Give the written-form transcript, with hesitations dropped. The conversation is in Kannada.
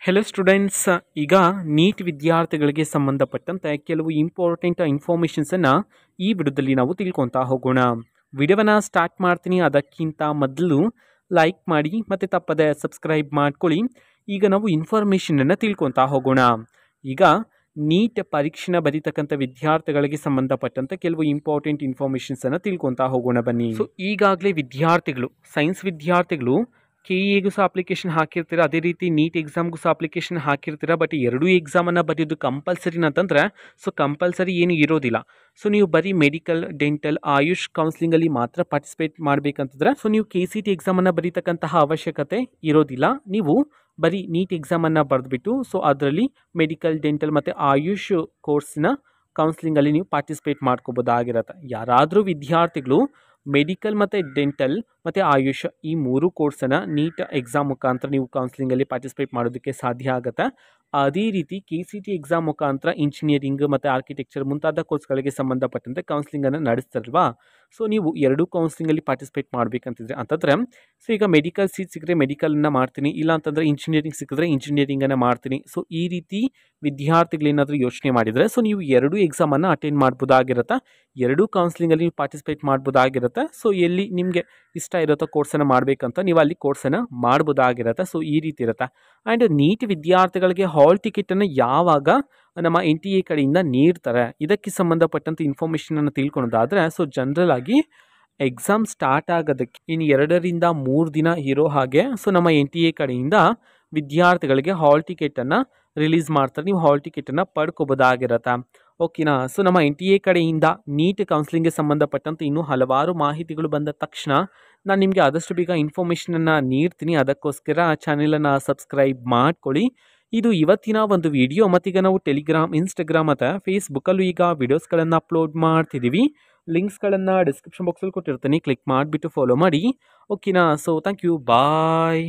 ಹೆಲೋ ಸ್ಟೂಡೆಂಟ್ಸ್, ಈಗ ನೀಟ್ ವಿದ್ಯಾರ್ಥಿಗಳಿಗೆ ಸಂಬಂಧಪಟ್ಟಂತೆ ಕೆಲವು ಇಂಪಾರ್ಟೆಂಟ್ ಇನ್ಫಾರ್ಮೇಷನ್ಸನ್ನು ಈ ವಿಡಿಯೋದಲ್ಲಿ ನಾವು ತಿಳ್ಕೊತಾ ಹೋಗೋಣ. ವಿಡಿಯೋವನ್ನು ಸ್ಟಾರ್ಟ್ ಮಾಡ್ತೀನಿ. ಅದಕ್ಕಿಂತ ಮೊದಲು ಲೈಕ್ ಮಾಡಿ ಮತ್ತು ತಪ್ಪದೆ ಸಬ್ಸ್ಕ್ರೈಬ್ ಮಾಡ್ಕೊಳ್ಳಿ. ಈಗ ನಾವು ಇನ್ಫಾರ್ಮೇಷನನ್ನು ತಿಳ್ಕೊತಾ ಹೋಗೋಣ. ಈಗ ನೀಟ್ ಪರೀಕ್ಷೆನ ಬರೀತಕ್ಕಂಥ ವಿದ್ಯಾರ್ಥಿಗಳಿಗೆ ಸಂಬಂಧಪಟ್ಟಂತೆ ಕೆಲವು ಇಂಪಾರ್ಟೆಂಟ್ ಇನ್ಫಾರ್ಮೇಷನ್ಸನ್ನು ತಿಳ್ಕೊತಾ ಹೋಗೋಣ ಬನ್ನಿ. ಸೊ ಈಗಾಗಲೇ ವಿದ್ಯಾರ್ಥಿಗಳು, ಸೈನ್ಸ್ ವಿದ್ಯಾರ್ಥಿಗಳು KEAಗೂ ಸಹ ಅಪ್ಲಿಕೇಶನ್ ಹಾಕಿರ್ತೀರ, ಅದೇ ರೀತಿ ನೀಟ್ ಎಕ್ಸಾಮ್ಗೂ ಸಹ ಅಪ್ಲಿಕೇಶನ್ ಹಾಕಿರ್ತೀರ. ಬಟ್ ಎರಡೂ ಎಕ್ಸಾಮನ್ನು ಬರೆಯೋದು ಕಂಪಲ್ಸರಿನ ಅಂತಂದರೆ ಸೊ ಕಂಪಲ್ಸರಿ ಏನು ಇರೋದಿಲ್ಲ. ಸೊ ನೀವು ಬರೀ ಮೆಡಿಕಲ್, ಡೆಂಟಲ್, ಆಯುಷ್ ಕೌನ್ಸಿಲಿಂಗಲ್ಲಿ ಮಾತ್ರ ಪಾರ್ಟಿಸಿಪೇಟ್ ಮಾಡಬೇಕಂತಂದರೆ ಸೊ ನೀವು KCT ಎಕ್ಸಾಮನ್ನು ಬರೀತಕ್ಕಂತಹ ಅವಶ್ಯಕತೆ ಇರೋದಿಲ್ಲ. ನೀವು ಬರೀ ನೀಟ್ ಎಕ್ಸಾಮನ್ನು ಬರೆದ್ಬಿಟ್ಟು ಸೊ ಅದರಲ್ಲಿ ಮೆಡಿಕಲ್, ಡೆಂಟಲ್ ಮತ್ತು ಆಯುಷ್ ಕೋರ್ಸಿನ ಕೌನ್ಸಿಲಿಂಗಲ್ಲಿ ನೀವು ಪಾರ್ಟಿಸಿಪೇಟ್ ಮಾಡ್ಕೋಬೋದಾಗಿರುತ್ತೆ. ಯಾರಾದರೂ ವಿದ್ಯಾರ್ಥಿಗಳು ಮೆಡಿಕಲ್ ಮತ್ತು ಡೆಂಟಲ್ ಮತ್ತು ಆಯುಷ್ ಈ ಮೂರು ಕೋರ್ಸನ್ನು ನೀಟ್ ಎಕ್ಸಾಮ್ ಮುಖಾಂತರ ನೀವು ಕೌನ್ಸಿಲಿಂಗಲ್ಲಿ ಪಾರ್ಟಿಸಿಪೇಟ್ ಮಾಡೋದಕ್ಕೆ ಸಾಧ್ಯ ಆಗುತ್ತೆ. ಅದೇ ರೀತಿ KCT ಎಕ್ಸಾಮ್ ಮುಖಾಂತರ ಇಂಜಿನಿಯರಿಂಗ್ ಮತ್ತು ಆರ್ಕಿಟೆಕ್ಚರ್ ಮುಂತಾದ ಕೋರ್ಸ್ಗಳಿಗೆ ಸಂಬಂಧಪಟ್ಟಂತೆ ಕೌನ್ಸಿಲಿಂಗನ್ನು ನಡೆಸ್ತಾರಲ್ವಾ. ಸೊ ನೀವು ಎರಡೂ ಕೌನ್ಸಿಲಿಂಗಲ್ಲಿ ಪಾರ್ಟಿಸಿಪೇಟ್ ಮಾಡಬೇಕಂತಿದ್ರೆ ಅಂತಂದರೆ ಸೊ ಈಗ ಮೆಡಿಕಲ್ ಸೀಟ್ ಸಿಕ್ಕರೆ ಮೆಡಿಕಲನ್ನು ಮಾಡ್ತೀನಿ, ಇಲ್ಲ ಅಂತಂದರೆ ಇಂಜಿನಿಯರಿಂಗ್ ಸಿಕ್ಕಿದ್ರೆ ಇಂಜಿನಿಯರಿಂಗನ್ನು ಮಾಡ್ತೀನಿ. ಸೊ ಈ ರೀತಿ ವಿದ್ಯಾರ್ಥಿಗಳೇನಾದರೂ ಯೋಚನೆ ಮಾಡಿದರೆ ಸೊ ನೀವು ಎರಡೂ ಎಕ್ಸಾಮನ್ನು ಅಟೆಂಡ್ ಮಾಡ್ಬೋದಾಗಿರುತ್ತೆ, ಎರಡೂ ಕೌನ್ಸಿಲಿಂಗಲ್ಲಿ ನೀವು ಪಾರ್ಟಿಸಿಪೇಟ್ ಮಾಡ್ಬೋದಾಗಿರುತ್ತೆ. ಸೊ ಎಲ್ಲಿ ನಿಮಗೆ ಇಷ್ಟ ಇರುತ್ತೋ ಕೋರ್ಸನ್ನು ಮಾಡಬೇಕಂತ ನೀವು ಅಲ್ಲಿ ಕೋರ್ಸನ್ನು ಮಾಡ್ಬೋದಾಗಿರುತ್ತೆ. ಸೊ ಈ ರೀತಿ ಇರುತ್ತೆ. ಆ್ಯಂಡ್ ನೀಟ್ ವಿದ್ಯಾರ್ಥಿಗಳಿಗೆ ಹಾಲ್ ಟಿಕೆಟನ್ನು ಯಾವಾಗ ನಮ್ಮ NTA ಕಡೆಯಿಂದ ನೀಡ್ತಾರೆ, ಇದಕ್ಕೆ ಸಂಬಂಧಪಟ್ಟಂಥ ಇನ್ಫಾರ್ಮೇಷನನ್ನು ತಿಳ್ಕೊಳೋದಾದರೆ ಸೊ ಜನರಲ್ ಆಗಿ ಎಕ್ಸಾಮ್ ಸ್ಟಾರ್ಟ್ ಆಗೋದಕ್ಕೆ ಇನ್ನು 2 ರಿಂದ 3 ದಿನ ಇರೋ ಹಾಗೆ ಸೊ ನಮ್ಮ NTA ಕಡೆಯಿಂದ ವಿದ್ಯಾರ್ಥಿಗಳಿಗೆ ಹಾಲ್ ಟಿಕೆಟನ್ನು ರಿಲೀಸ್ ಮಾಡ್ತಾರೆ. ನೀವು ಹಾಲ್ ಟಿಕೆಟನ್ನು ಪಡ್ಕೋಬೋದಾಗಿರುತ್ತೆ. ಓಕೆನಾ. ಸೊ ನಮ್ಮ NTA ಕಡೆಯಿಂದ ನೀಟ್ ಕೌನ್ಸಿಲಿಂಗ್ಗೆ ಸಂಬಂಧಪಟ್ಟಂತೆ ಇನ್ನೂ ಹಲವಾರು ಮಾಹಿತಿಗಳು ಬಂದ ತಕ್ಷಣ ನಾನು ನಿಮಗೆ ಆದಷ್ಟು ಬೇಗ ಇನ್ಫಾರ್ಮೇಷನನ್ನು ನೀಡ್ತೀನಿ. ಅದಕ್ಕೋಸ್ಕರ ಚಾನೆಲನ್ನು ಸಬ್ಸ್ಕ್ರೈಬ್ ಮಾಡ್ಕೊಳ್ಳಿ. ಇದು ಇವತ್ತಿನ ಒಂದು ವಿಡಿಯೋ. ಮತ್ತೀಗ ನಾವು ಟೆಲಿಗ್ರಾಮ್, ಇನ್ಸ್ಟಾಗ್ರಾಮ್ ಮತ್ತು ಫೇಸ್ಬುಕ್ಕಲ್ಲೂ ಈಗ ವಿಡಿಯೋಸ್ಗಳನ್ನು ಅಪ್ಲೋಡ್ ಮಾಡ್ತಿದ್ದೀವಿ. ಲಿಂಕ್ಸ್ಗಳನ್ನು ಡಿಸ್ಕ್ರಿಪ್ಷನ್ ಬಾಕ್ಸಲ್ಲಿ ಕೊಟ್ಟಿರ್ತೀನಿ, ಕ್ಲಿಕ್ ಮಾಡಿಬಿಟ್ಟು ಫಾಲೋ ಮಾಡಿ. ಓಕೆನಾ. So thank you, bye.